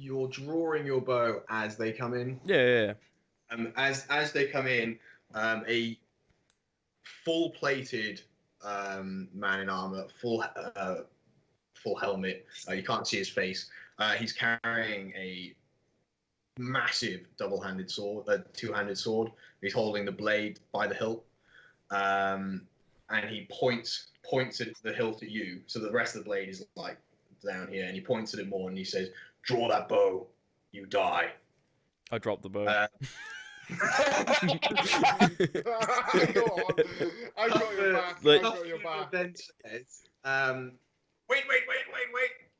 you're drawing your bow as they come in. Yeah. As they come in, a full-plated man in armor, full helmet. You can't see his face. He's carrying a massive double-handed sword, two-handed sword. He's holding the blade by the hilt, and he points at the hilt at you. So the rest of the blade is like down here, and he points at it more, and he says, "Draw that bow, you die." I dropped the bow. Go on. I got your back. I got your back. Then says, wait.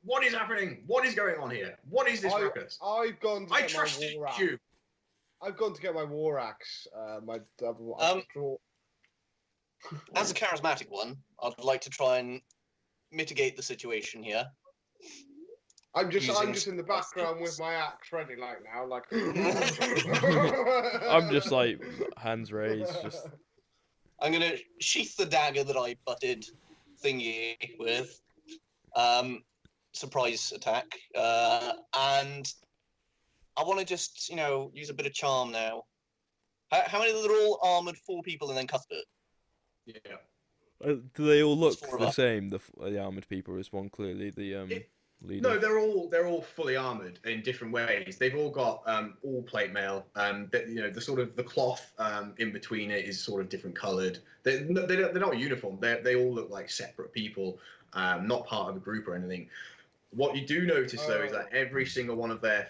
What is happening? What is going on here? What is this ruckus? I've gone to I get my trusted war axe. you. I've gone to get my war axe. My double draw. As a charismatic one, I'd like to try and mitigate the situation here. I'm just in the background with my axe ready, like now, like. I'm just like hands raised, just. I'm gonna sheath the dagger that I butted thingy with. Surprise attack, and I want to just use a bit of charm now. How many? They're all armored, 4 people, and then Cuthbert. Yeah. Do they all look There's 4 of the us. same? The armored people is one clearly the leader. No, they're all fully armored in different ways. They've all got all plate mail. The sort of the cloth in between it is sort of different coloured. They're not uniform. They all look like separate people, not part of a group or anything. What you do notice though is that every single one of their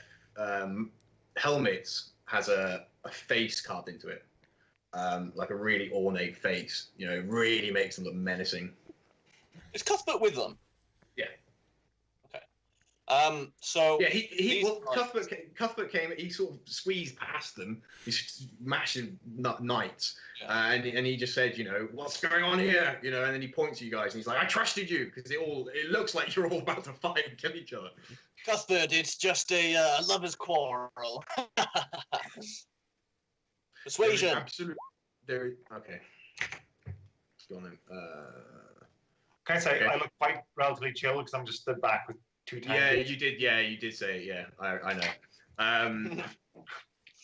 helmets has a face carved into it, like a really ornate face. It really makes them look menacing. Is Cuthbert with them? Yeah. So yeah, Cuthbert came. He sort of squeezed past them. These massive knights, and he just said, "What's going on here?" And then he points at you guys, and he's like, "I trusted you," because it looks like you're all about to fight and kill each other. Cuthbert, it's just a lover's quarrel. Persuasion. Absolutely. Okay. Go on then. Can I say okay. I look quite relatively chill because I'm just stood back with 2 times. Yeah, you did say it. Yeah, I know.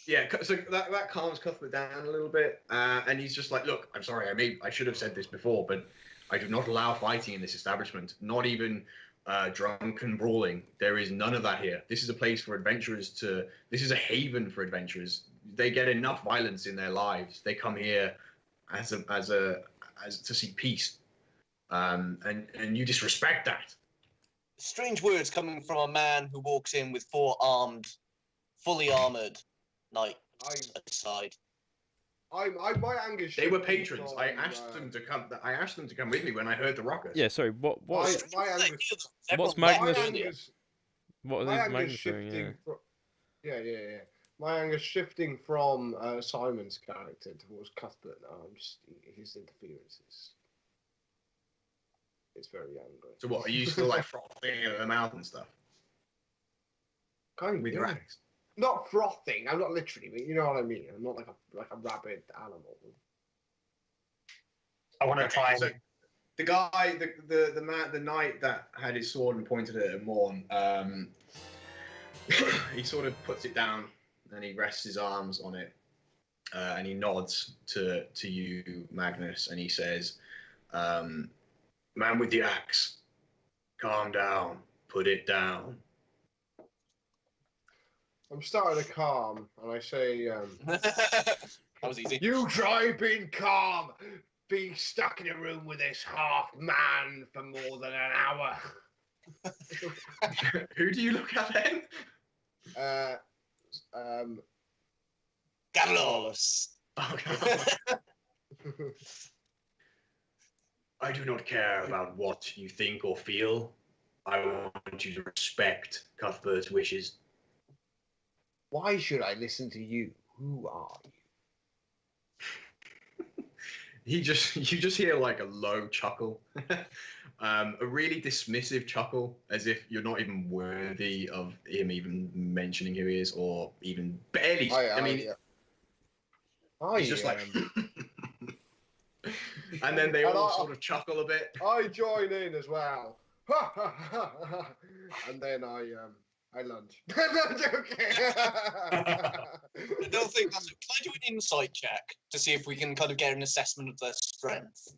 Yeah, so that calms Cuthbert down a little bit, and he's just like, "Look, I'm sorry. I should have said this before, but I do not allow fighting in this establishment. Not even drunken brawling. There is none of that here. This is a place for adventurers this is a haven for adventurers. They get enough violence in their lives. They come here as to seek peace, and you disrespect that." Strange words coming from a man who walks in with 4 armed, fully armored knights at his side. My anger's. They were patrons. I asked them to come. I asked them to come with me when I heard the ruckus. Yeah. Sorry. What's Magnus? What is Magnus doing? Yeah. My anger's shifting from Simon's character towards Cuthbert now. His interferences. It's very angry. So what? Are you still like frothing at the mouth and stuff? Kind of with your axe? Not frothing. I'm not literally, but you know what I mean. I'm not like a rabid animal. I want to try. So the guy, the knight that had his sword and pointed it at Morn, he sort of puts it down and he rests his arms on it, and he nods to you, Magnus, and he says, "Man with the axe, calm down, put it down." I'm starting to calm, and I say, That was easy. "You try being calm, being stuck in a room with this half man for more than an hour." Who do you look at then? Carlos. I do not care about what you think or feel. I want you to respect Cuthbert's wishes. Why should I listen to you? Who are you? You just hear like a low chuckle, a really dismissive chuckle, as if you're not even worthy of him even mentioning who he is, or even barely. He's just like, and then they all sort of chuckle a bit. I join in as well, and then I lunge. No, I'm joking. I don't think that's. Can I do an insight check to see if we can kind of get an assessment of their strength?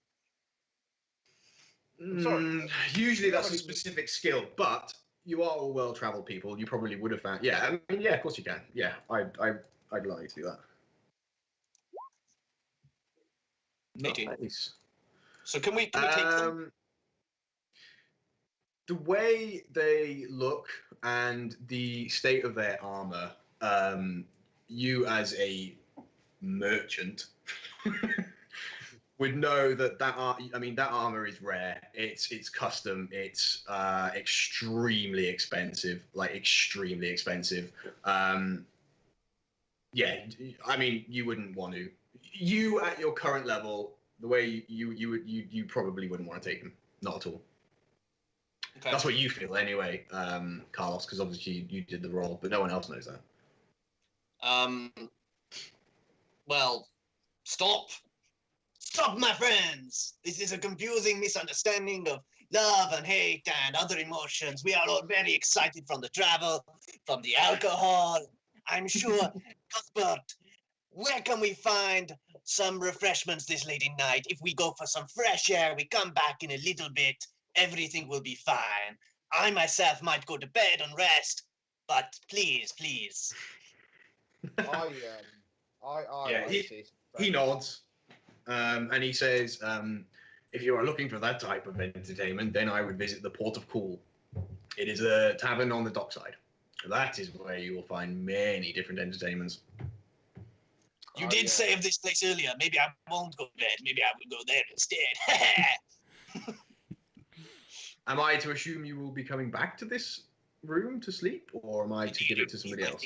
sorry. Usually that's a specific skill, but you are all well-traveled people. You probably would have found. Yeah, I mean, yeah, of course you can. Yeah, I'd allow you to do that. 18. Nice. So can we take them? The way they look and the state of their armor, you as a merchant would know that that armor is rare. It's custom. It's extremely expensive, like extremely expensive. Yeah, I mean, you wouldn't want to. You at your current level, the way you probably wouldn't want to take them. Not at all. Okay. That's what you feel anyway, Carlos, because obviously you did the role, but no one else knows that. Well, stop. Stop, my friends! This is a confusing misunderstanding of love and hate and other emotions. We are all very excited from the travel, from the alcohol. I'm sure, Cuthbert, where can we find some refreshments this late at night? If we go for some fresh air, we come back in a little bit, everything will be fine. I myself might go to bed and rest, but please. He nods, and he says, if you are looking for that type of entertainment, then I would visit the Port of Cool. It is a tavern on the dockside. That is where you will find many different entertainments. You did say of this place earlier. Maybe I won't go to bed. Maybe I will go there instead. Am I to assume you will be coming back to this room to sleep, or am I to give it to somebody else?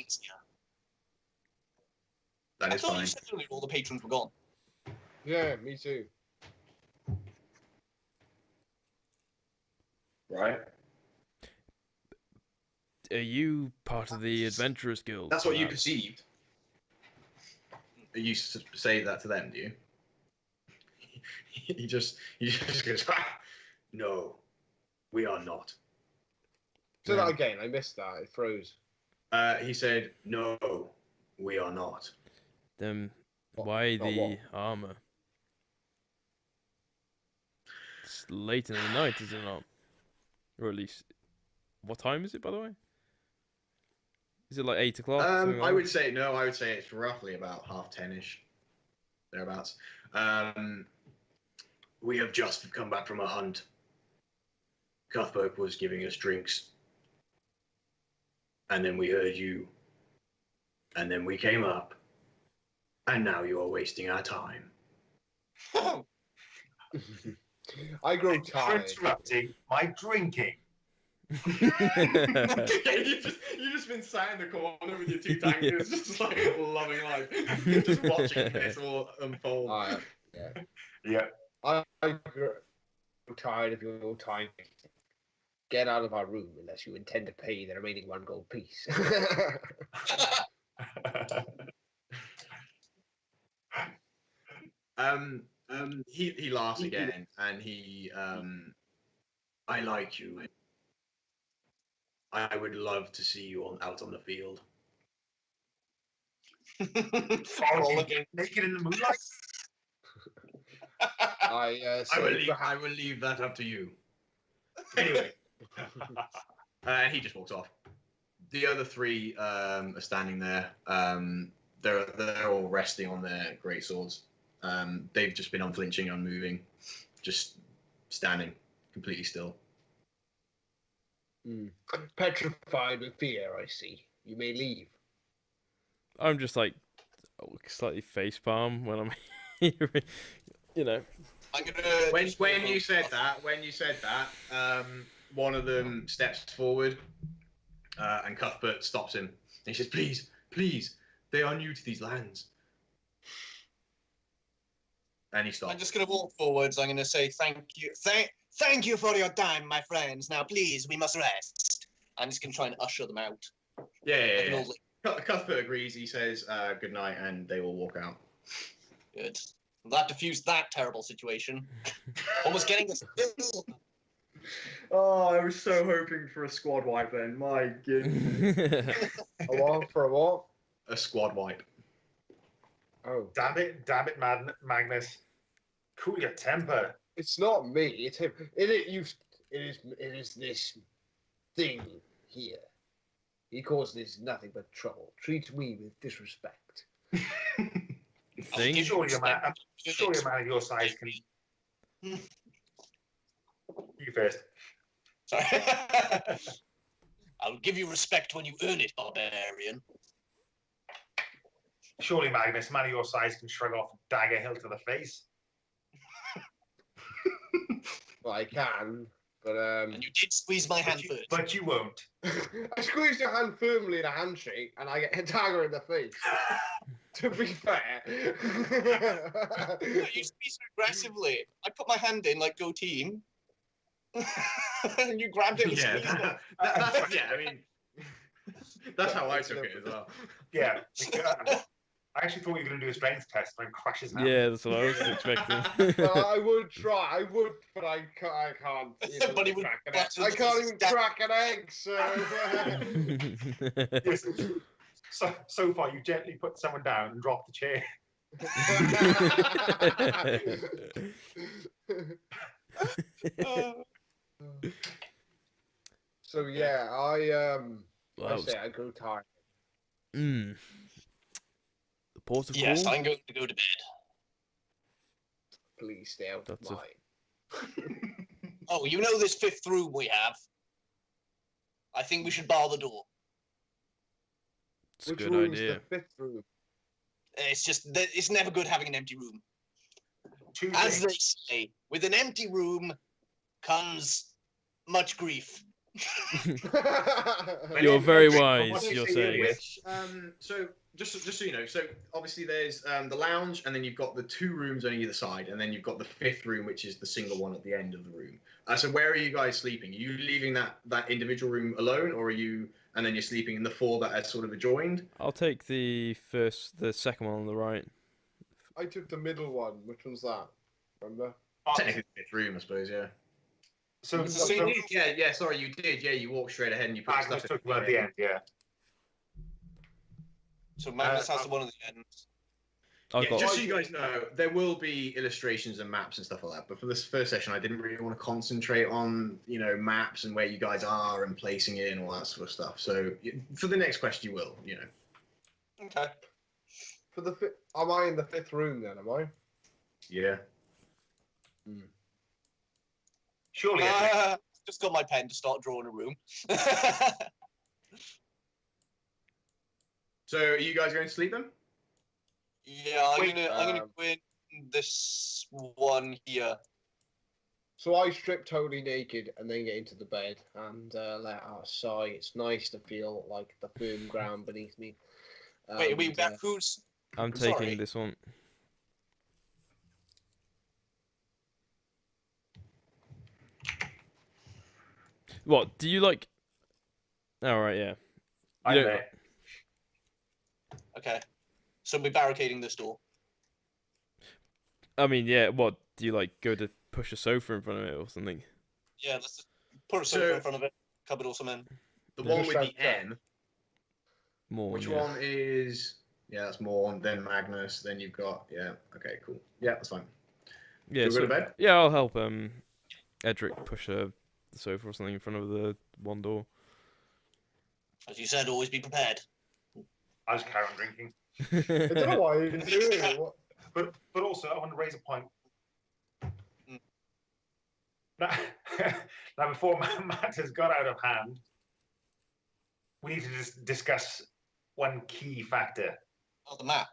That is I thought fine. you said earlier all the patrons were gone. Yeah, me too. Right. Are you part of the Adventurers Guild? That's what you perhaps? perceived. You say that to them, do you? he just goes, no, we are not. Say that again. I missed that. It froze. He said, no, we are not. Then why the armor? It's late in the night, is it not? Or at least, what time is it, by the way? Is it like 8 o'clock? I would say no. I would say it's roughly about 10:30ish, thereabouts. We have just come back from a hunt. Cuthbert was giving us drinks, and then we heard you, and then we came up, and now you are wasting our time. I grow Thank you for tired. interrupting my drinking. You just been sat in the corner with your two tankers, just like loving life, just watching this all unfold. Yeah. I grow tired of your time. Get out of our room unless you intend to pay the remaining 1 gold piece. He laughs again, and he I like you. I would love to see you out on the field. Frolicking naked in the moonlight. I will leave that up to you. Anyway, and he just walks off. The other 3 are standing there. They're all resting on their great swords. They've just been unflinching, unmoving, just standing completely still. Petrified with fear, I see. You may leave. I'm just like slightly facepalm when I'm hearing, I'm gonna. When you said that, one of them steps forward, and Cuthbert stops him. And he says, "Please, they are new to these lands." And he stops. I'm just gonna walk forwards. I'm gonna say thank you. Thank you for your time, my friends. Now, please, we must rest. I'm just gonna try and usher them out. Yeah. Cuthbert agrees. He says good night, and they will walk out. Good. That diffused that terrible situation. Almost getting us. Oh, I was so hoping for a squad wipe then. My goodness. A what? For a what? A squad wipe. Oh. Damn it, Magnus. Cool your temper. It's not me. It's him. It is this thing here. He causes nothing but trouble. Treats me with disrespect. Thing? Surely a man of your size can. You first. Sorry. I'll give you respect when you earn it, barbarian. Surely, Magnus, a man of your size can shrug off a dagger hilt to the face. Well, I can, but And you did squeeze my hand first. But you won't. I squeezed your hand firmly in a handshake, and I get a dagger in the face. To be fair. You squeezed aggressively. I put my hand in like go team. And you grabbed it and Yeah, squeezed it. that's yeah. I mean, that's how I took it as well. Yeah. I actually thought you were going to do a strength test and crush his hand. Yeah, that's what I was expecting. Well, I would try. I would, but I can't. Somebody would crack an butt egg. I into can't the even stab- crack an egg. So. Yes. So far, you gently put someone down and dropped the chair. So yeah, I Well, I that was- say I go tired. The port of Yes, call? I'm going to go to bed. Please stay out of That's a- mine. Oh, you know this fifth room we have? I think we should bar the door. It's a Which good room's idea. the fifth room? It's just that it's never good having an empty room. Two As they things. say, with an empty room comes much grief. You're very What wise, do you you're say saying. here? So just so you know, so obviously there's the lounge, and then you've got the 2 rooms on either side, and then you've got the 5th room, which is the single one at the end of the room. So where are you guys sleeping? Are you leaving that individual room alone, or are you, and then you're sleeping in the 4 that are sort of adjoined? I'll take the second one on the right. I took the middle one. Which one's that? Remember? Technically the 5th room, I suppose. Yeah. So, So You you did, yeah. Sorry, you did. Yeah, you walked straight ahead and you put Magnus stuff took one at the end, yeah. So Magnus has the one at the end. I've Yeah, got just so you guys know, there will be illustrations and maps and stuff like that. But for this first session, I didn't really want to concentrate on, maps and where you guys are and placing it and all that sort of stuff. So for the next question, you will, Okay. For the am I in the 5th room then? Am I? Yeah. Surely, Edric. Just got my pen to start drawing a room. So are you guys going to sleep then? Yeah, I'm Wait, gonna go in this one here. So I strip totally naked and then get into the bed and let out a sigh. It's nice to feel like the firm ground beneath me. Wait, And, who's? I'm sorry. taking this one. What, do you like... Oh, right, yeah. I'm You don't- there. Okay. So we're barricading this door. I mean, yeah, what, do you go to push a sofa in front of it or something? Yeah, let's just put a sofa So- in front of it. Cupboard or something. The Yeah. one with the M. More, Which yeah. one is? Yeah, that's Morn. Then Magnus. Then you've got Okay, cool. Yeah, that's fine. Yeah, You go so, to bed? yeah, I'll help Edric push the sofa or something in front of the one door. As you said, always be prepared. I'll just carry on drinking. I don't know why you're doing it. What? But also, I want to raise a point. Mm. Now, before matters got out of hand, we need to discuss one key factor. Oh, the map.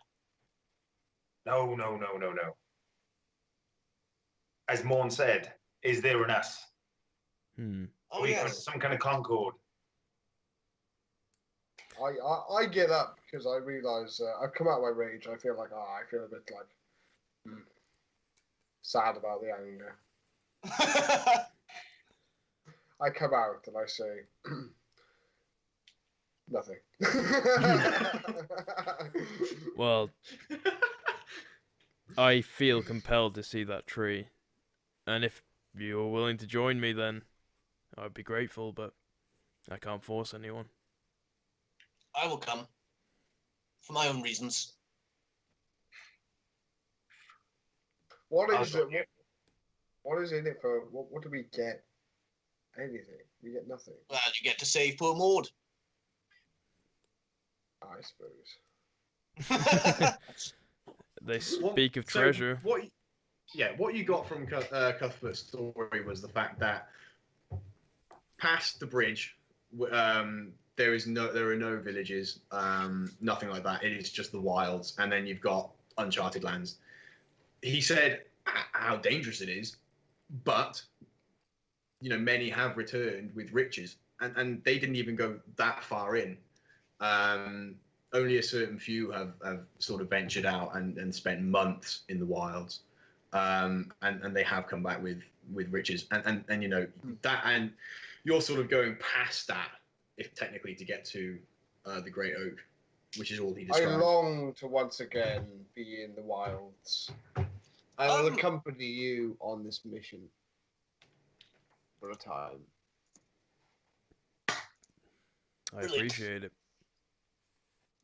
No. As Morn said, is there an us? Hmm. Oh, we yes. got some kind of concord. I get up because I realise I've come out of my rage. I feel like I feel a bit like sad about the anger. I come out and I say nothing. Well, I feel compelled to see that tree. And if you're willing to join me, then I'd be grateful, but I can't force anyone. I will come. For my own reasons. What I'll is go. it? What is in it for? What do we get? Anything? We get nothing. Well, you get to save poor Maud. I suppose. They What- speak of so treasure. What you got from Cuthbert's story was the fact that past the bridge, there are no villages, nothing like that. It is just the wilds, and then you've got uncharted lands. He said how dangerous it is, but many have returned with riches, and they didn't even go that far in. Only a certain few have sort of ventured out and spent months in the wilds, and they have come back with riches, and that, and you're sort of going past that, if technically, to get to the Great Oak, which is all he I described. long to once again be in the wilds. I will accompany you on this mission for a time. I Brilliant. appreciate it.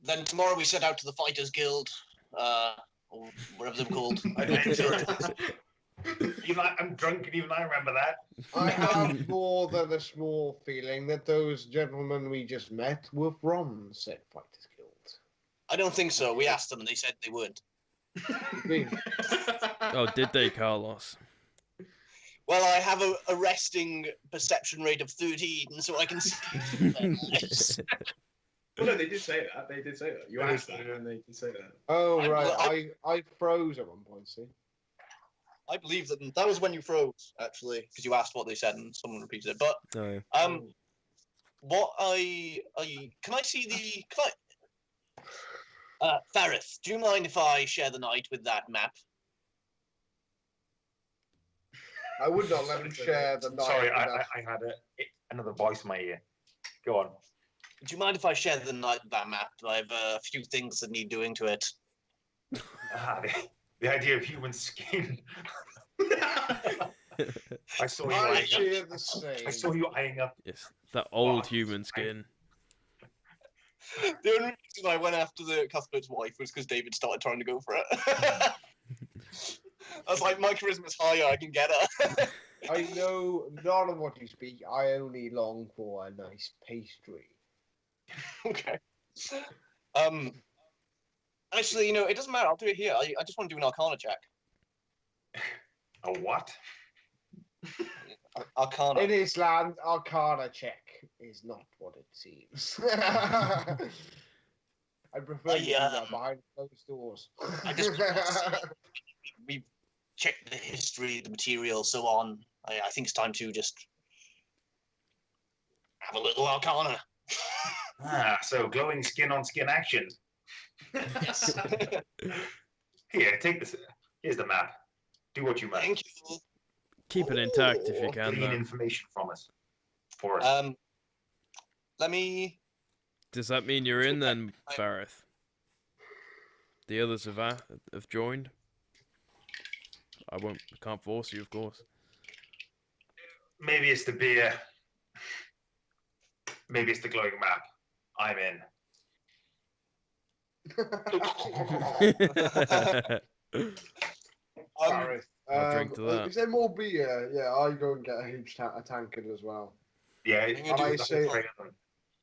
Then tomorrow we set out to the Fighters Guild, or whatever they're called. I'm drunk and even I remember that. I have more than a small feeling that those gentlemen we just met were from said Fighters Guild. I don't think so. We asked them and they said they weren't. Oh, did they, Carlos? Well, I have a resting perception rate of 13, so I can see. Well, no, they did say that. They did say that. You asked that, and they did say that. Oh, I- right. I froze at one point, see? I believe them. That was when you froze, actually, because you asked what they said and someone repeated it. But No. what can I see the Farith, do you mind if I share the night with that map? I would not let him share the night. Sorry, with us. I had another voice in my ear. Go on. Do you mind if I share the night with that map? I have a few things that need doing to it. The idea of human skin. I saw you I eyeing share up. the same. I saw you eyeing up. Yes, that old Oh, human skin. The only reason I went after the Cuthbert's wife was because David started trying to go for it. I was like, my charisma's higher, I can get her. I know none of what you speak. I only long for a nice pastry. Okay. Actually, it doesn't matter. I'll do it here. I just want to do an Arcana check. A what? Arcana. In his land, Arcana check is not what it seems. I prefer you do that behind closed doors. I just we've checked the history, the material, so on. I think it's time to just have a little Arcana. So glowing skin on skin action. Yes. Here, take this. Here's the map. Do what you must. Thank you. Keep it intact if you can, Glean though. information from us. For us. Let me. Does that mean you're in then, Farith? The others have joined? I can't force you, of course. Maybe it's the beer. Maybe it's the glowing map. I'm in. Sorry. I'll drink to that. Is there more beer? Yeah, I go and get a huge a tankard as well. Yeah, And I that's say- right.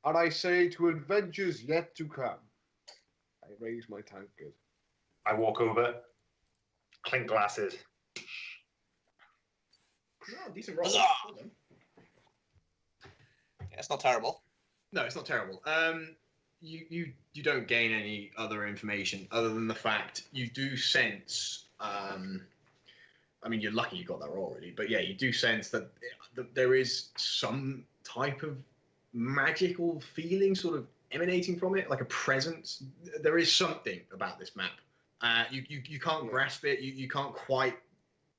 And I say to adventures yet to come. I raise my tankard. I walk over, clink glasses. Oh, decent roll. Huzzah! Yeah, it's not terrible. No, it's not terrible. You don't gain any other information other than the fact you do sense. I mean, you're lucky you got that roll, really, but yeah, you do sense that there is some type of magical feeling sort of emanating from it, like a presence. There is something about this map. You can't grasp it. You can't quite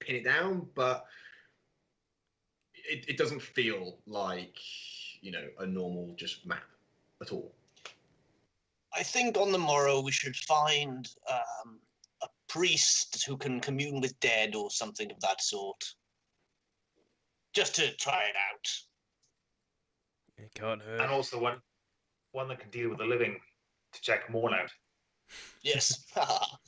pin it down, but it doesn't feel like a normal just map at all. I think on the morrow we should find a priest who can commune with dead or something of that sort. Just to try it out. It can't hurt. And also one that can deal with the living to check Morn out. Yes.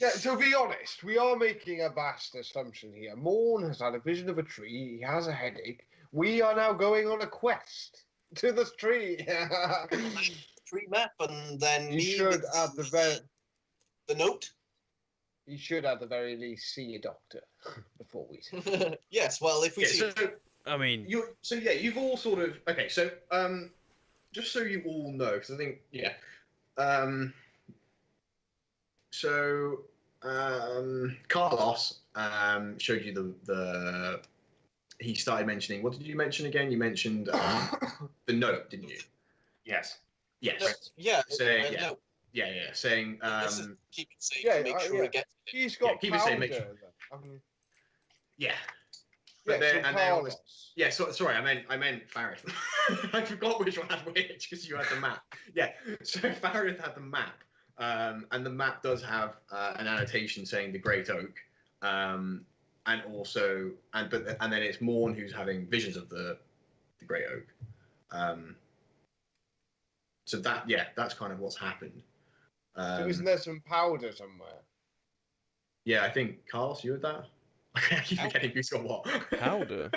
Yeah, to be honest, we are making a vast assumption here. Morn has had a vision of a tree. He has a headache. We are now going on a quest to this tree. Tree map, and then You me should with at the note. you should at the very least see a doctor before we. Yes. Well, if we Yeah, see. so I mean, you've all sort of okay. So just so you all know, because I think Carlos showed you the he started mentioning. What did you mention again? You mentioned the note, didn't you? Yes. Yes. No, yeah. Saying no, saying this is keep it safe. yeah, Make sure yeah. it gets. He's got keep it powder. safe, make sure- yeah. Yeah, But then, so and then Carlos. yeah, sorry, I meant Farith. I forgot which one had which because you had the map. Yeah, so Farith had the map, and the map does have an annotation saying the Great Oak, and also and then it's Morn who's having visions of the Great Oak. So that's kind of what's happened. So isn't there some powder somewhere? Yeah, I think Carlos, you had that. I keep forgetting who's got what. powder.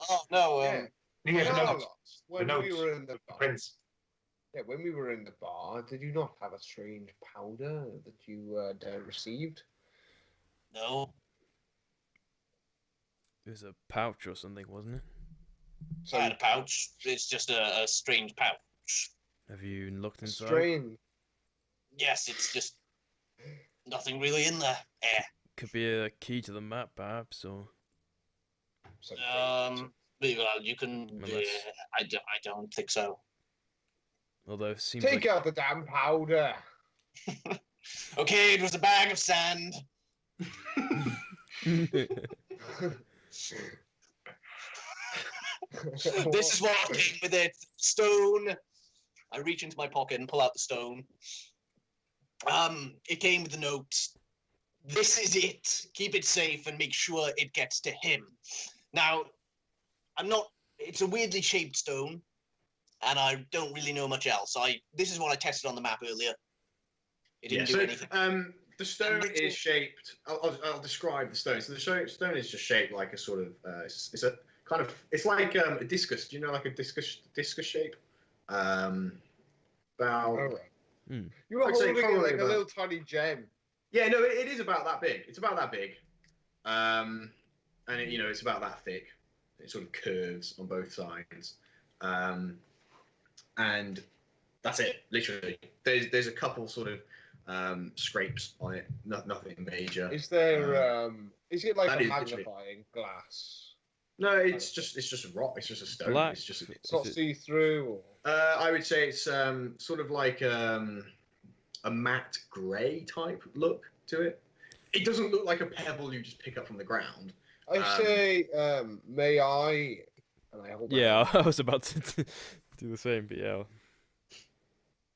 Oh no. Yeah. Yeah, the Carlos, notes. when The we notes. were in the The bar, prince. yeah, when we were in the bar, did you not have a strange powder that you had received? No. It was a pouch or something, wasn't it? So I had a pouch. It's just a strange pouch. Have you looked inside? strange. Yes, it's just nothing really in there. Eh. Could be a key to the map, perhaps, or Something. Well, you can. Unless- I don't think so. although it seems Take like out the damn powder. Okay, it was a bag of sand. This is what came with it. Stone. I reach into my pocket and pull out the stone. It came with the note. This is it. Keep it safe and make sure it gets to him. Now, it's a weirdly shaped stone, and I don't really know much else. This is what I tested on the map earlier. It didn't do anything. The stone is shaped. I'll describe the stone. So the stone is just shaped like a sort of. It's a kind of. It's like a discus. Do you know like a discus shape? About. All right. Hmm. You were I'd say holding it probably like about- a little tiny gem. Yeah, no, it is about that big. It's about that big. And it's about that thick. It sort of curves on both sides. And that's it, literally. There's a couple sort of scrapes on it, nothing major. Is there? Is it like that a is literally- magnifying glass? No, it's just a rock. It's just a stone. Black. It's just. It's not Is it- see through. Or... I would say it's sort of like a matte grey type look to it. It doesn't look like a pebble you just pick up from the ground. I say, may I? And I hold. my yeah, hand. I was about to do the same, but yeah.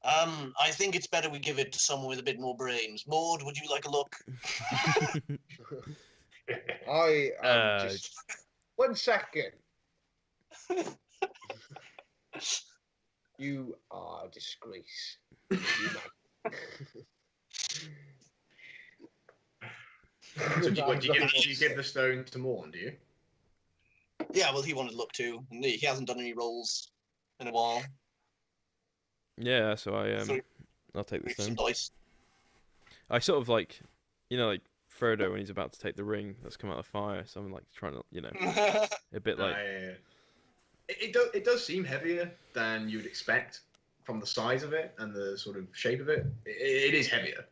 I think it's better we give it to someone with a bit more brains. Maud, would you like a look? I Uh, just 1 second. You are a disgrace. You man. So do you give the stone to Morn? Do you? Yeah, well, he wanted to look too. And he hasn't done any rolls in a while. Yeah, so So I'll take the here's some stone. dice. I sort of like Frodo when he's about to take the ring that's come out of the fire. So I'm like trying to, a bit like It does seem heavier than you would expect from the size of it and the sort of shape of it. It is heavier,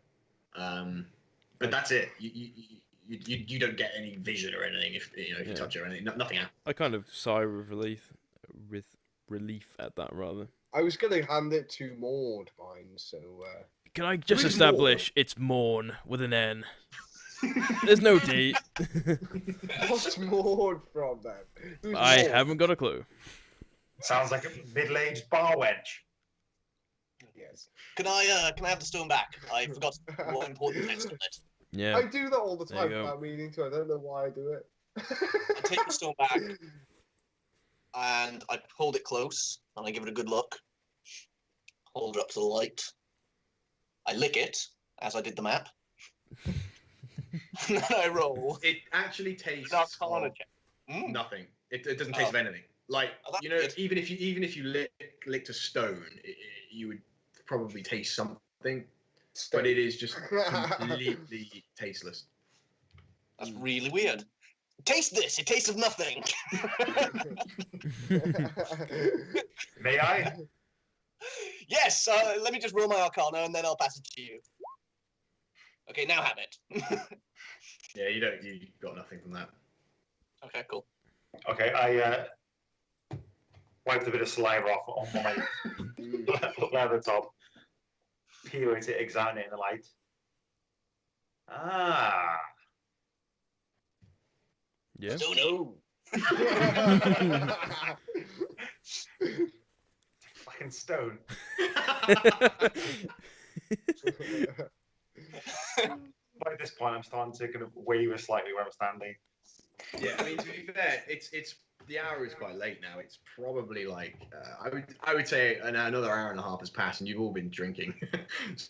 but that's it. You don't get any vision or anything if you Yeah. touch it or anything. Nothing happens. I kind of sigh with relief at that rather. I was going to hand it to Maud, mine. So Can I just Who's establish it's Morn with an N? There's no D. what's Maud from then? Who's I Maud? haven't got a clue. Sounds like a middle-aged bar wench. Yes. Can I have the stone back? I forgot more important text on it. Yeah. I do that all the There time you go. without meaning to. I don't know why I do it. I take the stone back. and I hold it close, and I give it a good look. Hold it up to the light. I lick it, as I did the map. And then I roll. It actually tastes Arcana of check. Mm. nothing. It doesn't taste of anything. Like, Oh, that's you know, good. even if you licked a stone, you would probably taste something, but it is just completely tasteless. That's really weird. Taste this. It tastes of nothing. May I? Yes. Let me just roll my Arcana, and then I'll pass it to you. Okay, now have it. Yeah, you got nothing from that. Okay, cool. Okay, I wiped a bit of saliva off on my leather top, peeled it, examine it in the light. Ah, Yeah. Stony. fucking stone. By this point, I'm starting to kind of waver slightly where I'm standing. Yeah, I mean, to be fair, it's the hour is quite late now. It's probably like I would say another hour and a half has passed, and you've all been drinking.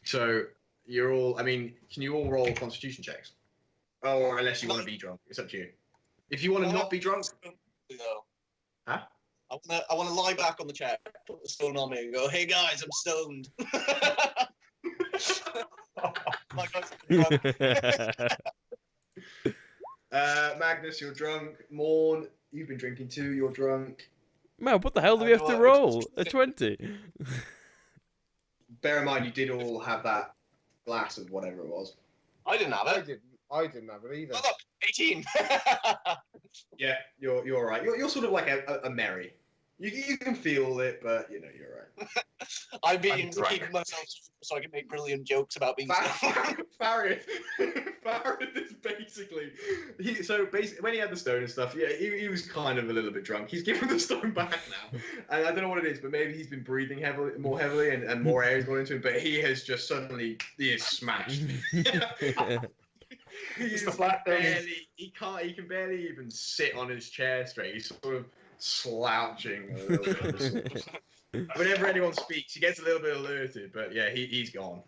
So you're all. I mean, can you all roll Constitution checks? Or unless you want to be drunk, it's up to you. If you want to not be drunk, No. huh? I want to lie back on the chair, put the stone on me, and go, "Hey guys, I'm stoned." My guys are drunk. Magnus, you're drunk. Morn, you've been drinking too. You're drunk. Man, what the hell do we have to roll? A 20? Bear in mind, you did all have that glass of whatever it was. I didn't have it. I didn't have it either. Oh, look, 18. Yeah, you're all right. You're sort of like a Mary. You can feel it, but you know you're right. I'm being I'm drunk. keeping myself so I can make brilliant jokes about being stoned. Farrith is basically when he had the stone and stuff, yeah, he was kind of a little bit drunk. He's given the stone back now, and I don't know what it is, but maybe he's been breathing more heavily, and more air is going into him. But he has just suddenly smashed. He's the flat thing. he can barely even sit on his chair straight. He's sort of slouching a little bit. Whenever anyone speaks, he gets a little bit alerted, but yeah, he's gone.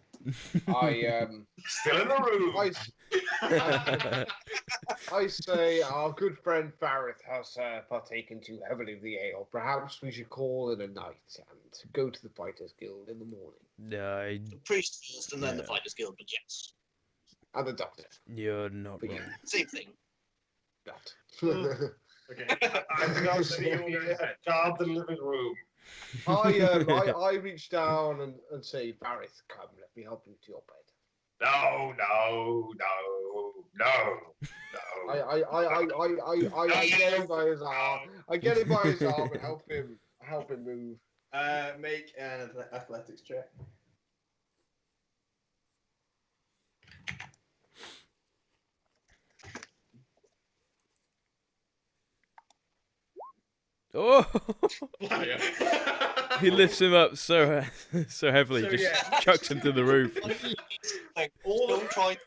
I Still in the room. I say our good friend Farith has partaken too heavily of the ale. Perhaps we should call it a night and go to the Fighters Guild in the morning. The priest first, and then the Yeah. Fighters Guild, but yes. And the doctor. You're not But wrong. yeah, Same thing. that. Okay. I think I'll see you guard the living room. I reach down and say, Farith, come, let me help you to your bed. No. I get him by his arm. I get him by his arm and help him move. Make an athletics check. Oh! Yeah. He lifts him up so heavily, So, just yeah. chucks him to the roof. Like, All don't of- try.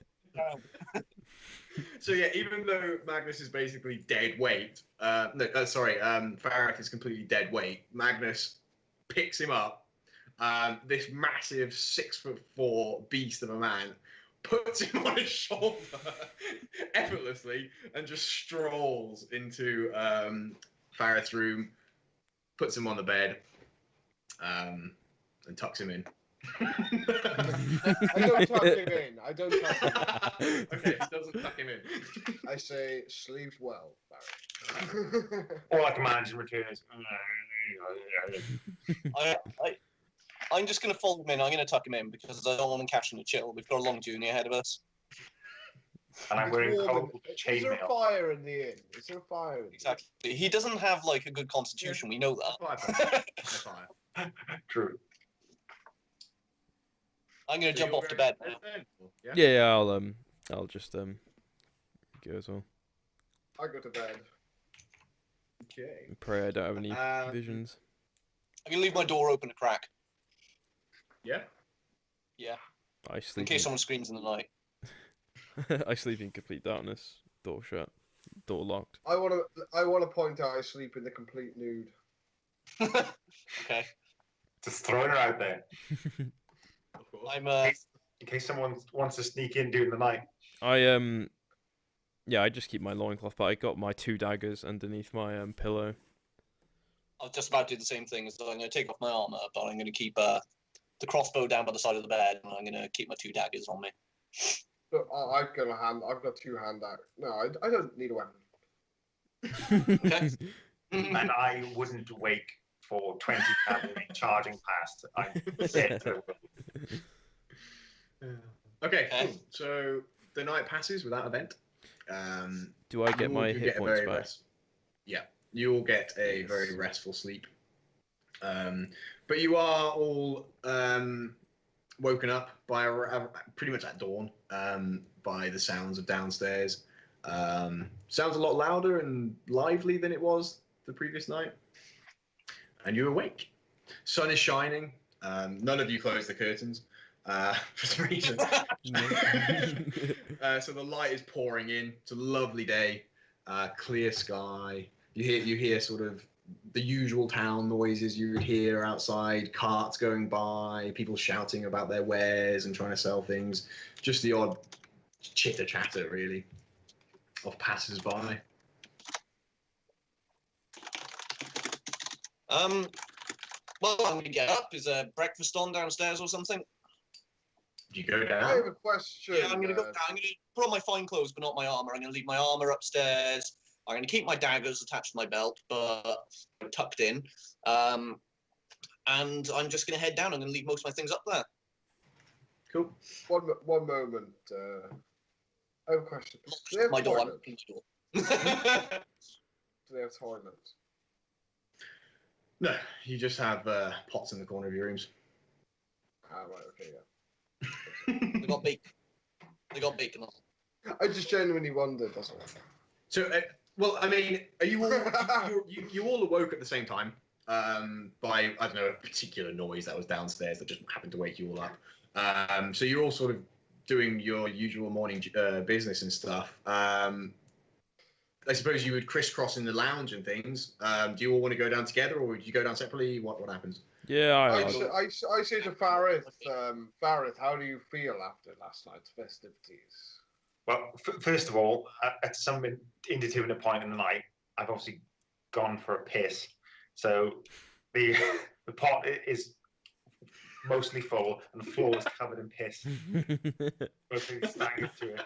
So yeah, even though Magnus is basically dead weight, Farith is completely dead weight. Magnus picks him up. This massive 6'4" beast of a man puts him on his shoulder effortlessly and just strolls into Farith's room, puts him on the bed, and tucks him in. I don't tuck him in. I don't tuck him in. Okay, he doesn't tuck him in. I say, sleep well, Farith. All I can manage in return is. I'm just going to fold him in. I'm going to tuck him in because I don't want him catching a chill. We've got a long journey ahead of us. And I'm wearing cold Is there a chainmail. fire in the inn? Is there a fire in the inn? Exactly. He doesn't have like a good constitution. We know that. Fire. True. I'm going to So jump you're off to going bed now. Yeah. Yeah, I'll just go as well. I go to bed. Okay. Pray I don't have any Um, visions. I'm going to leave my door open a crack. Yeah. Yeah. I In sleep. case someone screams in the night. I sleep in complete darkness. Door shut. Door locked. I want to point out I sleep in the complete nude. Okay. Just throwing her out there Of course. I'm in case someone wants to sneak in during the night. Yeah, I just keep my loincloth, but I got my 2 daggers underneath my pillow. I was just about to do the same thing. So I'm going to take off my armor, but I'm going to keep the crossbow down by the side of the bed, and I'm going to keep my 2 daggers on me. Look, I've got 2 hand daggers. No, I don't need a weapon. Okay. And I wouldn't wake for 20 cavalry charging past. I'm dead to Okay, Okay. cool. So the night passes without event. Do I get You my all do hit get a points very back? Yeah, you will get a Yes. very restful sleep. But you are all woken up by pretty much at dawn by the sounds of downstairs. Sounds a lot louder and lively than it was the previous night. And you're awake. Sun is shining. None of you closed the curtains for some reason. So the light is pouring in. It's a lovely day, clear sky. You hear sort of the usual town noises you would hear outside, carts going by, people shouting about their wares and trying to sell things. Just the odd chitter chatter, really, of passers-by. Well, I'm going to get up. Is there breakfast on downstairs or something? Do you go I down? have a question. Yeah, I'm going to go down. I'm going to put on my fine clothes, but not my armor. I'm going to leave my armor upstairs. I'm going to keep my daggers attached to my belt, but tucked in. And I'm just going to head down. I'm going to leave most of my things up there. Cool. One moment. I have a question. Do they have My door. I'm toilets? locking my door. Do they have toilets? No, you just have pots in the corner of your rooms. Ah, right, okay, yeah. They got bacon. They got bacon on. I just genuinely wondered, that's all. So, well, I mean, are you all you all awoke at the same time by I don't know, a particular noise that was downstairs that just happened to wake you all up. So you're all sort of doing your usual morning business and stuff. I suppose you would crisscross in the lounge and things. Do you all want to go down together, or would you go down separately? What happens? Yeah, I say to Farith, Farith, how do you feel after last night's festivities? Well, first of all, at some indeterminate point in the night, I've obviously gone for a piss. So the pot is mostly full and the floor is covered in piss. Both things staggered to it.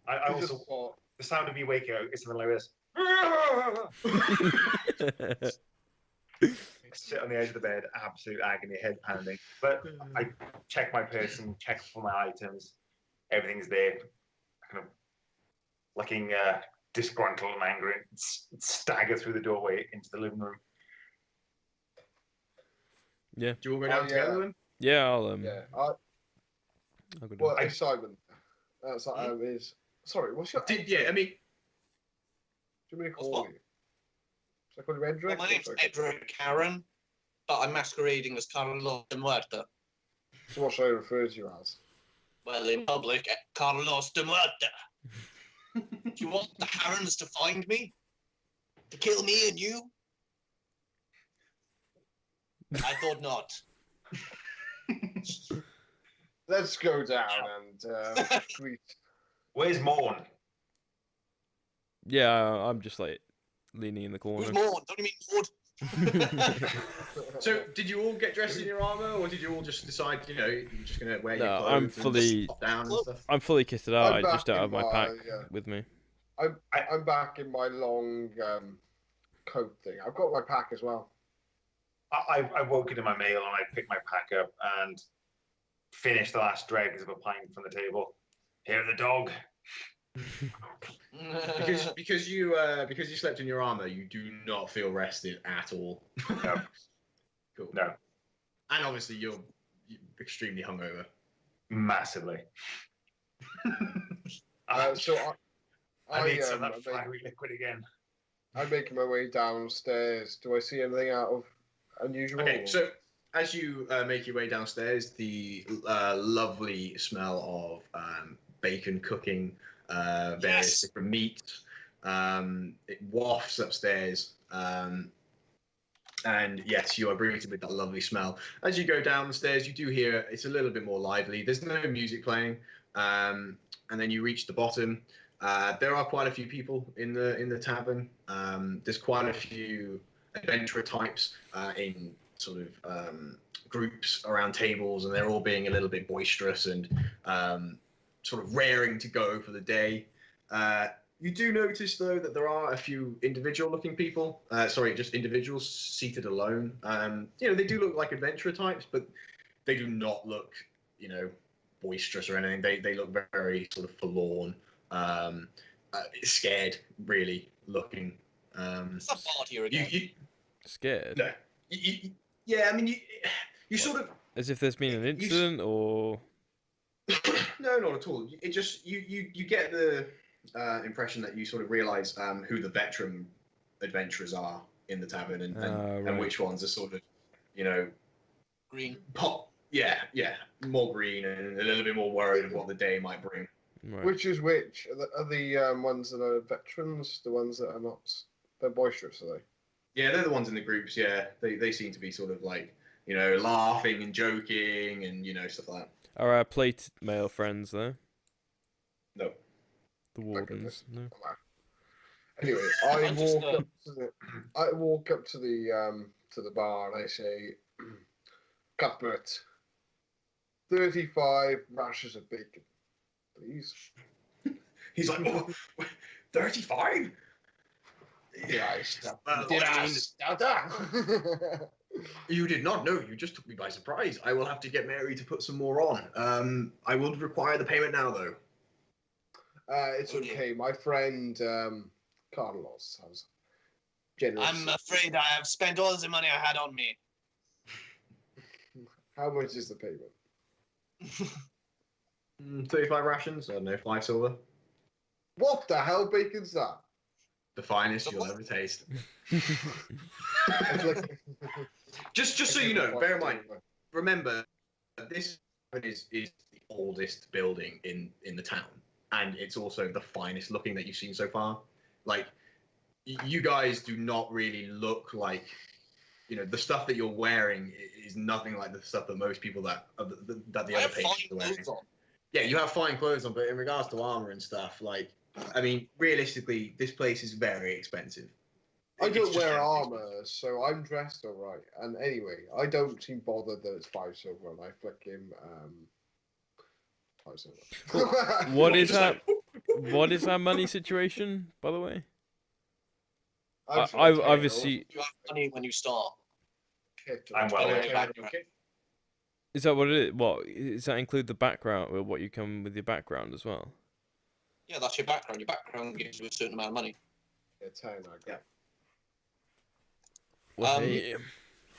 I also thought, the sound of me waking up is something like this. Sit on the edge of the bed, absolute agony, head pounding. But I check my person, check for my items, everything's there. Kind of looking disgruntled and angry, and stagger through the doorway into the living room. Yeah. Do you all go down together then? Yeah, I'll yeah. I'll go down. Well, Simon. Is sorry. What's your? Yeah, I mean, do you mean to What's call what? you? Should I call you Edric? Well, my name's Edric Karen, but I'm masquerading as Carlos de Muerta. So what should I refer to you as? Well, in public, Carlos de Muerta. Do you want the Harons to find me? To kill me and you? I thought not. Let's go down and greet. Where's Morn? Yeah, I'm just like leaning in the corner. Who's Maud? Don't you mean Maud? so did you all get dressed in your armor, or did you all just decide, you're just gonna wear your No, clothes I'm and fully- just pop down and stuff? I'm fully kitted out. I'm I just back don't have in my pack my, with me. I'm back in my long coat thing. I've got my pack as well. I woke into my meal and I picked my pack up and finished the last dregs of a pint from the table. Hear the dog. because you slept in your armor, you do not feel rested at all. No. Cool. No, And obviously you're extremely hungover. massively. So I need some I'm of that fiery liquid again. making my way downstairs. Do I see anything out of unusual? Okay, so as you make your way downstairs, the lovely smell of bacon cooking, various Yes. different meats, it wafts upstairs. And yes, you are greeted with that lovely smell. As you go down the stairs, you do hear it's a little bit more lively. There's no music playing, and then you reach the bottom. There are quite a few people in the tavern. There's quite a few adventurer types in sort of groups around tables, and they're all being a little bit boisterous and sort of raring to go for the day. You do notice, though, that there are a few individual-looking people. Just individuals seated alone. They do look like adventurer types, but they do not look, boisterous or anything. They look very sort of forlorn, scared, really looking. It's a party again. Scared? No. Yeah, I mean, you sort of... As if there's been an incident, or... No, not at all. It just... You get the... impression that you sort of realize who the veteran adventurers are in the tavern and which ones are sort of, green. Yeah, more green and a little bit more worried of what the day might bring. Right. Which is which? Are the ones that are veterans the ones that are not? They're boisterous, are they? Yeah, they're the ones in the groups. Yeah, they seem to be sort of like laughing and joking and stuff like that. Are our plate male friends there? No. The wardens? No. Anyway, I walk up to the bar and I say, Cuthbert, 35 rashers of bacon, please. He's like, 35? Yeah, You did not know. You just took me by surprise. I will have to get Mary to put some more on. I will require the payment now, though. It's okay. My friend Carlos has generous. I'm afraid I have spent all the money I had on me. How much is the payment? 35 rations? I don't know, 5 silver. What the hell bacon's that? The finest you'll ever taste. Just so you know, bear in mind, remember, this is the oldest building in the town. And it's also the finest looking that you've seen so far. Like, you guys do not really look like, the stuff that you're wearing is nothing like the stuff that most people that the other patrons are wearing. Yeah, you have fine clothes on, but in regards to armor and stuff, like, I mean, realistically, this place is very expensive. I don't wear armor, so I'm dressed all right. And anyway, I don't seem bothered that it's 5 silver, and I flick him 5 silver. What is our money situation, by the way? I've obviously. You have money when you start. I'm well aware. Is that what it is? What does that include the background, or what you come with your background as well? Yeah, that's your background. Your background gives you a certain amount of money. Yeah, 10, I got. Well,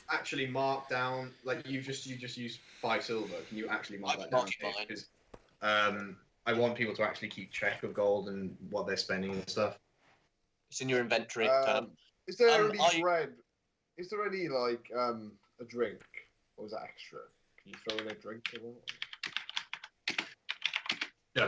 Actually, mark down like you just use 5 silver. Can you actually mark that down? Because I want people to actually keep track of gold and what they're spending and stuff. It's in your inventory. Is there any bread? Is there any like a drink, or is that extra? Can you throw in a drink or what? No.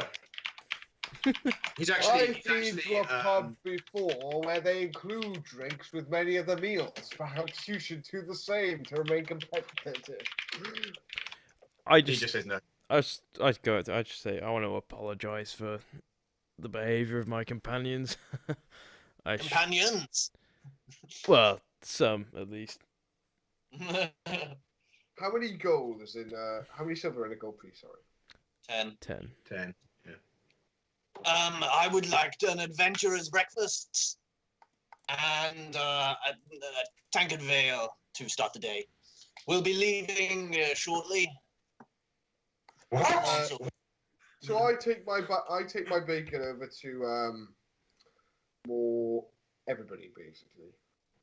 I've been to a pub before where they include drinks with many of the meals. Perhaps you should do the same to remain competitive. He just says no. I just say I want to apologize for the behavior of my companions. Companions. Well, some at least. How many gold is in? How many silver in a gold piece? Sorry. 10. 10. Yeah. I would like an adventurer's breakfast and a tankard of ale to start the day. We'll be leaving shortly. What? So I take my bacon over to more everybody basically.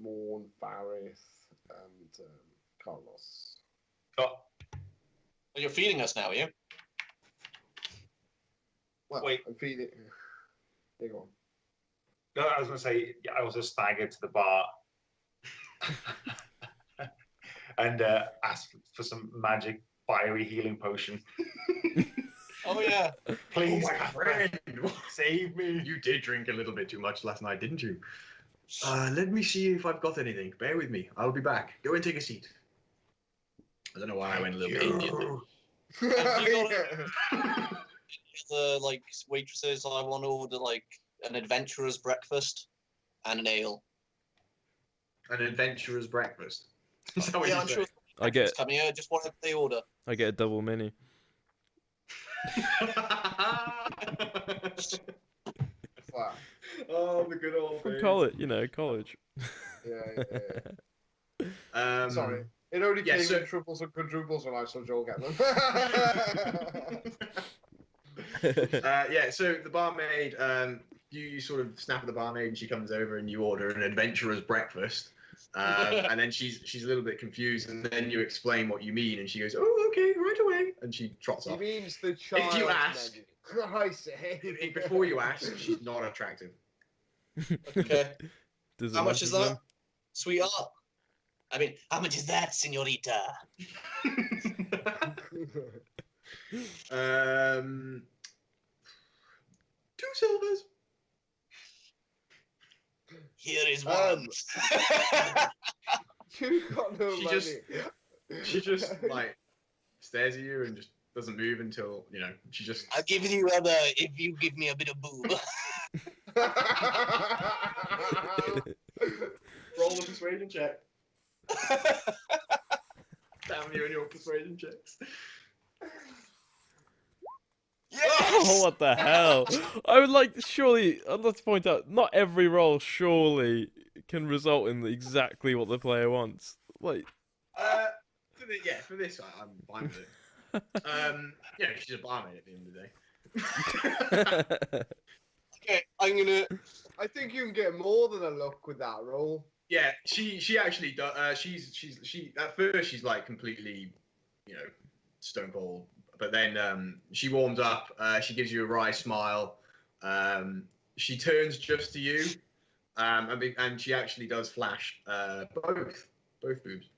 Morn, Farith, and Carlos. Oh, You're feeding us now, are you? Well, wait. I'm feeding. Hang on. no, I was going to say, I also staggered to the bar and asked for some magic fiery healing potion. Oh, yeah. Please, Oh my friend, save me. You did drink a little bit too much last night, didn't you? Let me see if I've got anything. Bear with me. I'll be back. Go and take a seat. I don't know why I went a little bit Indian there. Have you got Yeah. the like waitresses? I want to order like an adventurer's breakfast and an ale. An adventurer's breakfast. Is that what Yeah, you I'm said? sure. I get Coming here. Just what they order. I get a double mini. Wow. Oh, the good old From days. college, college. Yeah. Sorry. It only yeah, came so- in triples and quadruples when I saw Joel get them. Yeah, so the barmaid, you sort of snap at the barmaid and she comes over and you order an adventurer's breakfast. And then she's a little bit confused and then you explain what you mean and she goes, oh, okay, right away. And she trots He off. means the child. you ask- menu. Christ sake. Before you ask, she's not attractive. Okay. Does it How much matter is to that, them? sweetheart? I mean, how much is that, señorita? 2 silvers. Here is one. You got no She money. just- She just like stares at you and just doesn't move until she just. I'll give you other if you give me a bit of boob. Roll the persuasion check. Damn you and your persuasion checks. Oh, what the hell? I would surely, I'd like to point out, not every roll surely can result in exactly what the player wants. For this, I'm fine with it. She's a barmaid at the end of the day. Okay, I'm gonna. I think you can get more than a look with that roll. Yeah, she actually does. She at first she's like completely, stone cold. But then she warms up. She gives you a wry smile. She turns just to you, and she actually does flash both boobs.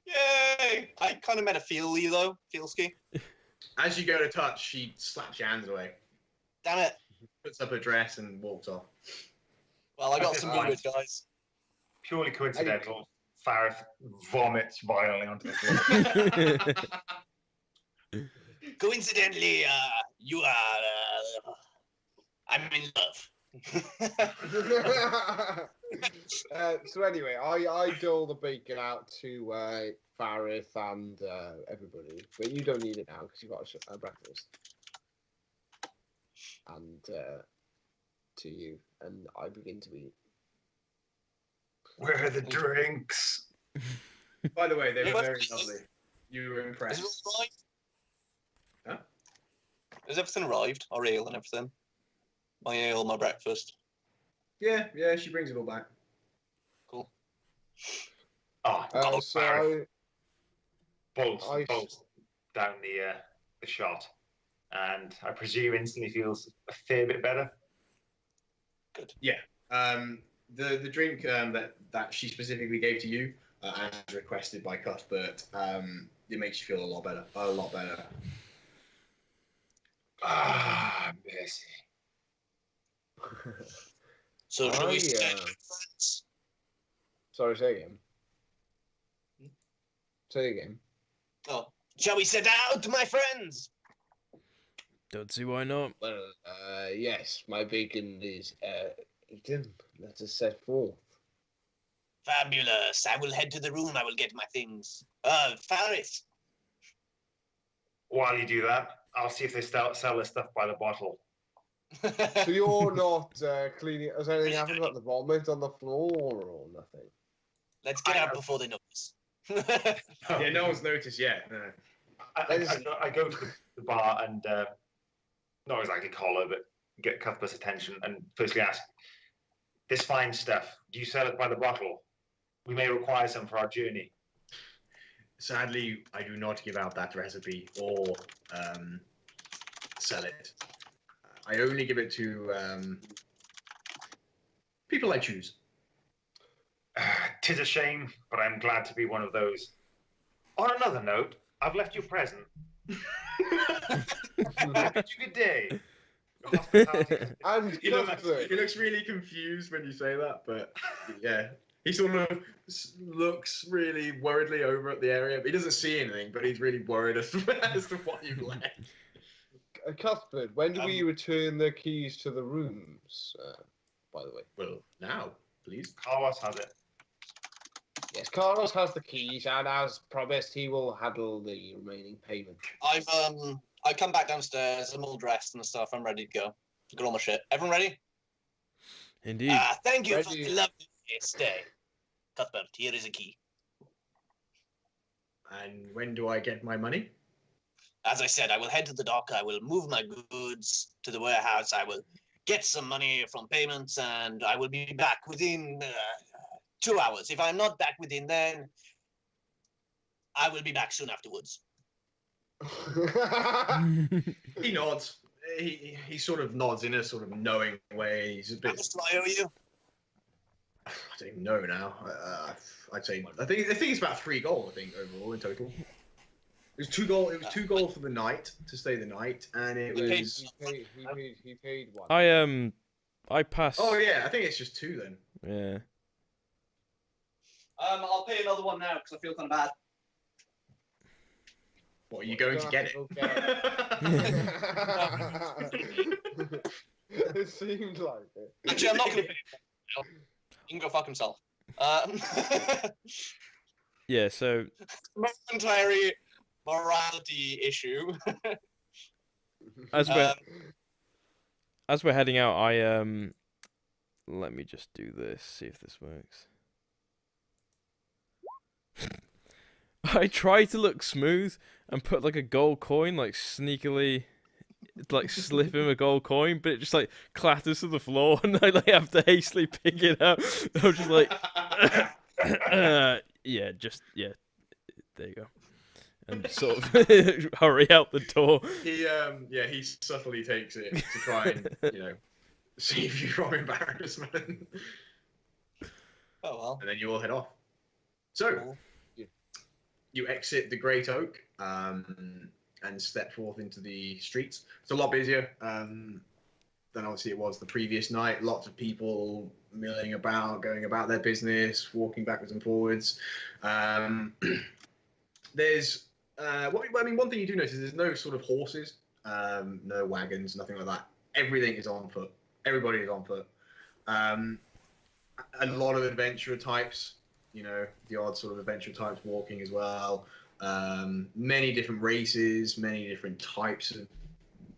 Yay! I kind of meant to feel you though, Feelski. As you go to touch, she slaps your hands away, Damn it! puts up her dress, and walks off. Well, I got some Right. good guys. Purely coincidental. Farith vomits violently onto the floor. Coincidentally, you are. I'm in love. So anyway, I dole the bacon out to Farith and everybody, but you don't need it now because you've got a breakfast. And to you, and I begin to eat. Where are the drinks? By the way, they were Yeah, very but- lovely. You were Has impressed. it all arrived? Huh? Has everything arrived? Our ale and everything? My ale, my breakfast. Yeah, she brings it all back. Cool. Oh, So Farith bolts I- down the shot, and I presume instantly feels a fair bit better. The drink that she specifically gave to you, as requested by Cuthbert, it makes you feel a lot better. A lot better. Ah, mercy. So do Oh, we yeah. stay friends? Sorry, say again. Say again. Oh, shall we set out, my friends? Don't see why not. Well, yes, my bacon is eaten. Let us set forth. Fabulous. I will head to the room. I will get my things. Faris. While you do that, I'll see if they sell this stuff by the bottle. So you're not cleaning. Has anything happened about the vomit on the floor or nothing? Let's get I out know. before they notice. Yeah, no one's noticed yet. No. I go to the bar and not exactly collar, but get Cuthbert's attention and firstly ask, this fine stuff, do you sell it by the bottle? We may require some for our journey. Sadly, I do not give out that recipe or sell it. I only give it to people I choose. 'Tis a shame, but I'm glad to be one of those. On another note, I've left you a present. I bid you good day. hospitality. And He Cuthbert. looks really confused when you say that, but yeah, he sort of looks really worriedly over at the area. He doesn't see anything, but he's really worried as to what you've left. Cuthbert, when do we return the keys to the rooms? By the way. Well, now, please. Carlos has it. Yes, Carlos has the keys, and as promised, he will handle the remaining payment. I've come back downstairs. I'm all dressed and stuff. I'm ready to go. Got all my shit. Everyone ready? Indeed. Thank you for Ready. the lovely stay. Cuthbert, here is a key. And when do I get my money? As I said, I will head to the dock. I will move my goods to the warehouse. I will get some money from payments, and I will be back within 2 hours. If I'm not back within then, I will be back soon afterwards. He nods. He sort of nods in a sort of knowing way. He's a How bit. much do I owe you? I don't even know now. I'd say. I think it's about 3 gold. I think overall in total. It was 2 gold. It was 2 gold for the night to stay the night, and it Okay. was. He paid one. I passed. Oh yeah, I think it's just 2 then. Yeah. I'll pay another one now because I feel kind of bad. What, are you going to get it? It seemed like it. Actually, I'm not going to pay it. He can go fuck himself. Yeah. So Momentary morality issue. as we're heading out, let me just do this. See if this works. I try to look smooth and put like a gold coin, like sneakily, like slip him a gold coin, but it just like clatters to the floor, and I like have to hastily pick it up. I'm just like, yeah, there you go, and sort of hurry out the door. He subtly takes it to try and save you from embarrassment, Oh well. and then you all head off. So. Cool. You exit the Great Oak and step forth into the streets. It's a lot busier than obviously it was the previous night. Lots of people milling about, going about their business, walking backwards and forwards. There's one thing you do notice is there's no sort of horses, no wagons, nothing like that. Everything is on foot. Everybody is on foot. A lot of adventurer types. The odd sort of adventure types walking as well. Many different races, many different types of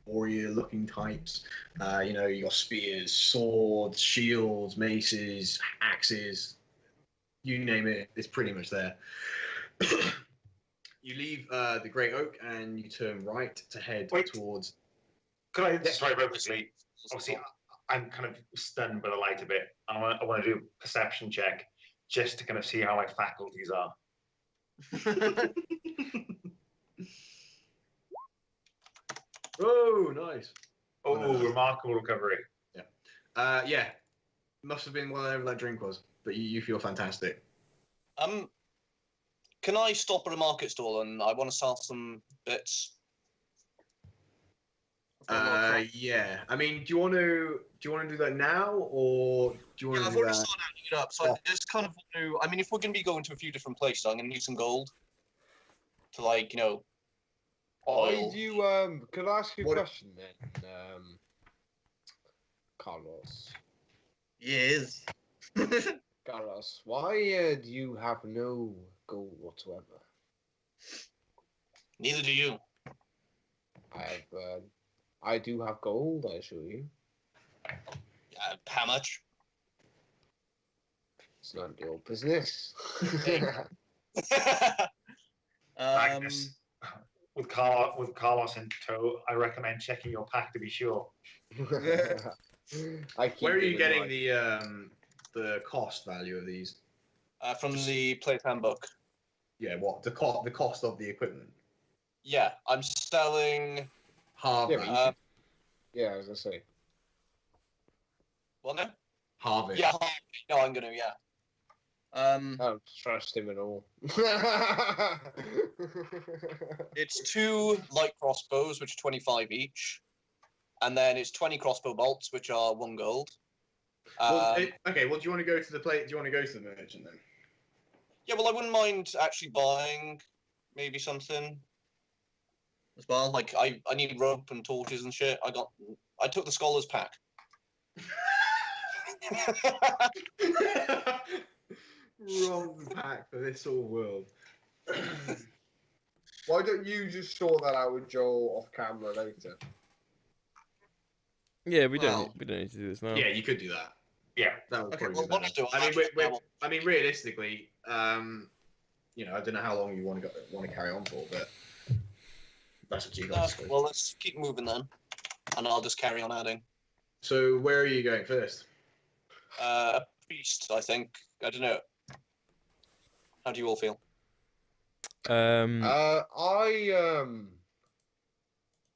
warrior-looking types. You got spears, swords, shields, maces, axes. You name it, it's pretty much there. You leave the Great Oak and you turn right to head towards. Could I just very quickly? Obviously, I'm kind of stunned by the light a bit. I want to do a perception check. Just to kind of see how my faculties are. Oh, nice. Oh, remarkable recovery. Yeah. Must have been whatever that drink was, but you feel fantastic. Can I stop at a market stall and I want to sell some bits? Yeah. I mean, do you want to do that now, or do you want to I've do already that? started adding it up, so I just kind of want to. I mean, if we're going to be going to a few different places, I'm going to need some gold to, like, Why oil. do you could I ask you a question then, Carlos? Yes. Carlos, why do you have no gold whatsoever? Neither do you. I do have gold, I assure you. How much? It's none of your business. Magnus, with Carlos in tow, I recommend checking your pack to be sure. Where are you getting the cost value of these? From the playtime book. Yeah, what the cost of the equipment? Yeah, I'm selling. Harvey. Yeah, as I say. What now? Harvey. Yeah, no, I'm gonna. Yeah. I don't trust him at all. It's 2 light crossbows, which are 25 each. and then it's 20 crossbow bolts, which are 1 gold. Okay. Well, do you want to go to the plate? Do you want to go to the merchant then? Yeah, well, I wouldn't mind actually buying maybe something as well. Like I need rope and torches and shit. I took the scholar's pack. Wrong pack for this whole world. Why don't you just sort that out with Joel off camera later? Yeah, we Well- don't need to do this now. Yeah, you could do that. Yeah. That would Okay, probably well, be what better. I'll do, I mean, realistically, you know, I don't know how long you want to carry on for, but that's what you guys. Well, let's keep moving then, and I'll just carry on adding. So, where are you going first? A priest, I think. I don't know. How do you all feel?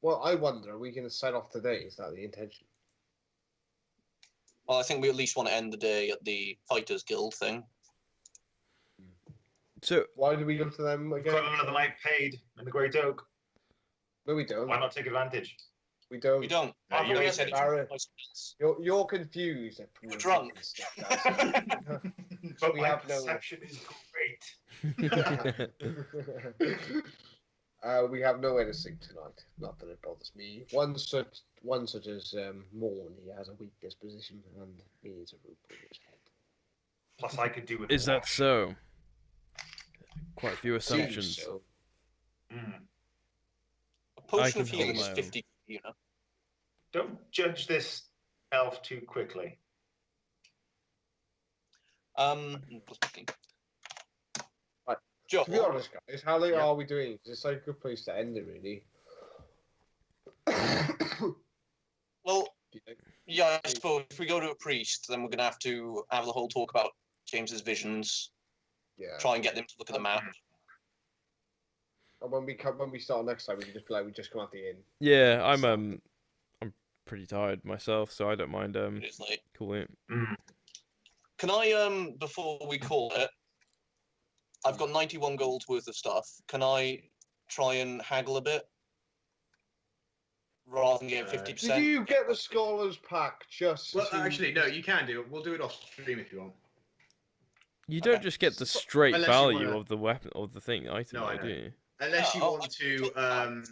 Well, I wonder, are we going to set off today? Is that the intention? Well, I think we at least want to end the day at the Fighters Guild thing. So Why do we go to them We've again? got another night paid in the Great Oak. No, we don't. Why not take advantage? We don't. We don't. No, I you thought don't. said Barrett. else. You're confused. You're drunk. But We my have no- perception is great. We have nowhere to sing tonight. Not that it bothers me. One such as Morn, he has a weak disposition and he needs a rope over his head. Plus, I could do with is a that wash. so? Quite a few Seems assumptions. so. Mm. A potion can of healing hold is my own. 50, you know. Don't judge this elf too quickly. Plus 15. Right. Joe, To be honest, guys, how late Yeah. are we doing? It's like a good place to end it, really. well, Do you think? yeah, I suppose if we go to a priest, then we're going to have the whole talk about James's visions, Yeah. try and get them to look at the map. And when we start next time, we can just be like, we just come out the inn. Yeah, I'm pretty tired myself, so I don't mind It's late. calling it. Mm. Can I, before we call it, I've got 91 gold worth of stuff. Can I try and haggle a bit? Rather than get 50%? Did you get the Scholars Pack just Well, to... actually, no. You can do it. We'll do it off stream if you want. You don't Okay. just get the straight Unless you value wanna- of the weapon of the thing item, No, I though, know. do you? Unless Yeah, you I'll- want to,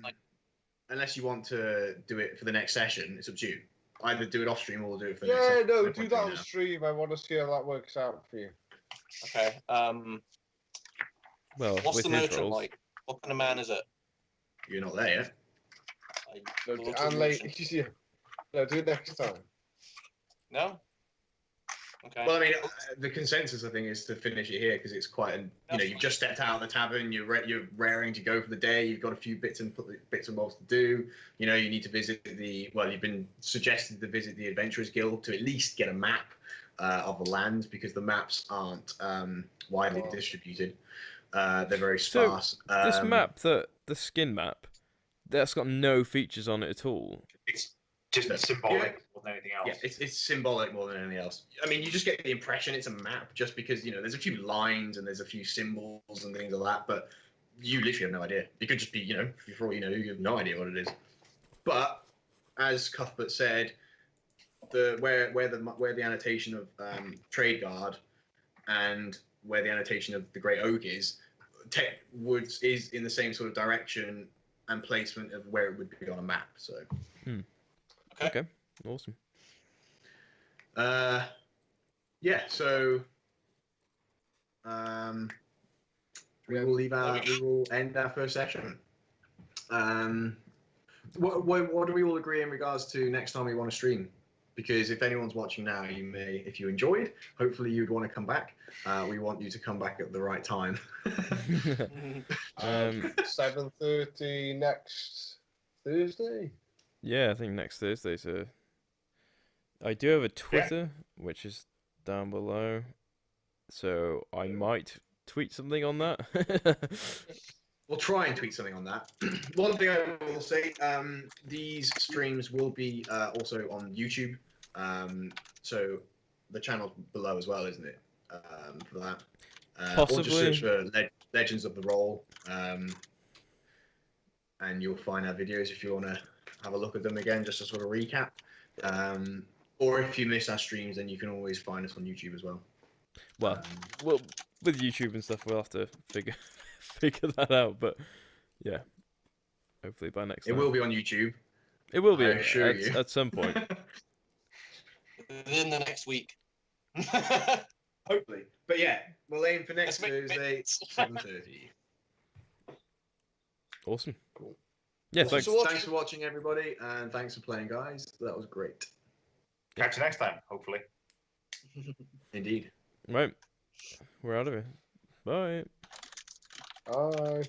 unless you want to do it for the next session, it's up to you. Either do it off stream or we'll do it for the next Yeah, session. no, point do doing that it on now. stream. I want to see how that works out for you. Okay. Well, What's with the his merchant rolls. like? What kind of man is it? You're not there yet. I No, go to the and like, merchant. yeah. No, do it next time. No? Okay. Well, I mean, the consensus I think is to finish it here because it's quite an. You know, That's you've just stepped out of the tavern. You're raring to go for the day. You've got a few bits and bobs to do. You know, you need to visit the. Well, you've been suggested to visit the Adventurers Guild to at least get a map of the land because the maps aren't widely Oh. distributed. They're very So, sparse. This map, the skin map, that's got no features on it at all. It's just No. symbolic more than anything else. Yeah, it's symbolic more than anything else. I mean, you just get the impression it's a map just because, you know, there's a few lines and there's a few symbols and things like that, but you literally have no idea. It could just be, you know, for all you know, you have no idea what it is. But as Cuthbert said, where the annotation of Trade Guard and where the annotation of the Great Oak is, Tech Woods is in the same sort of direction and placement of where it would be on a map. So. Okay, awesome. Yeah, so we will end our first session. What do we all agree in regards to next time we want to stream? Because if anyone's watching now, if you enjoyed, hopefully you'd want to come back. We want you to come back at the right time. 7:30 next Thursday. Yeah, I think next Thursday. So I do have a Twitter, which is down below. So I might tweet something on that. We'll try and tweet something on that. One thing I will say, these streams will be also on YouTube. So the channel's below as well, isn't it? For that. Or just Possibly. search for Legends of the Roll. And you'll find our videos if you want to have a look at them again, just to sort of recap. Or if you miss our streams, then you can always find us on YouTube as well. Well, well, with YouTube and stuff, we'll have to figure that out. But yeah, hopefully by next It time. will be on YouTube. It will be I assure you. at some point. Within the next week. Hopefully. But yeah, we'll aim for next Let's make Thursday, bits. 7:30. Awesome. Cool. Yeah, Thanks thanks. for watching, everybody, and thanks for playing, guys. That was great. Catch you next time, hopefully. Indeed. Right, we're out of here. Bye. Bye.